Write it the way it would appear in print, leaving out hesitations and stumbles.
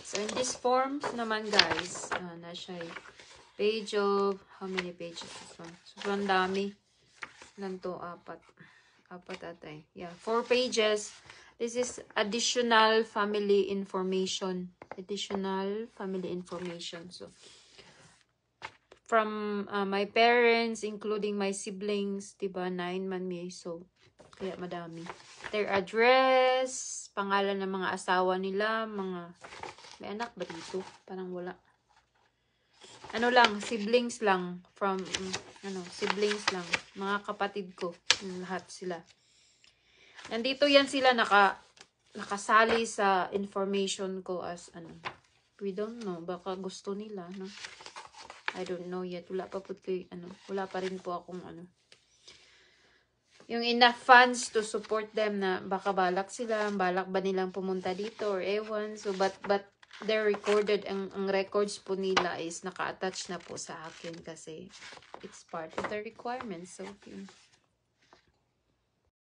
So, in this forms naman, guys, na siya page of, how many pages this one? Sobrang dami. Ilan to? Apat. Apat atay. Yeah, 4 pages. This is additional family information. Additional family information. So, from my parents, including my siblings, diba? 9 man may. So, kaya madami. Their address, pangalan ng mga asawa nila, mga, may anak ba dito? Parang wala. Ano lang, siblings lang. From, siblings lang. Mga kapatid ko. Lahat sila. Nandito yan sila nakasali sa information ko as, we don't know. Baka gusto nila, no? I don't know yet. Wala pa po kayo, wala pa rin po akong, yung enough funds to support them na baka balak sila, balak ba nilang pumunta dito or ewan. So, but they're recorded, ang records po nila is naka-attach na po sa akin kasi it's part of the requirements. So,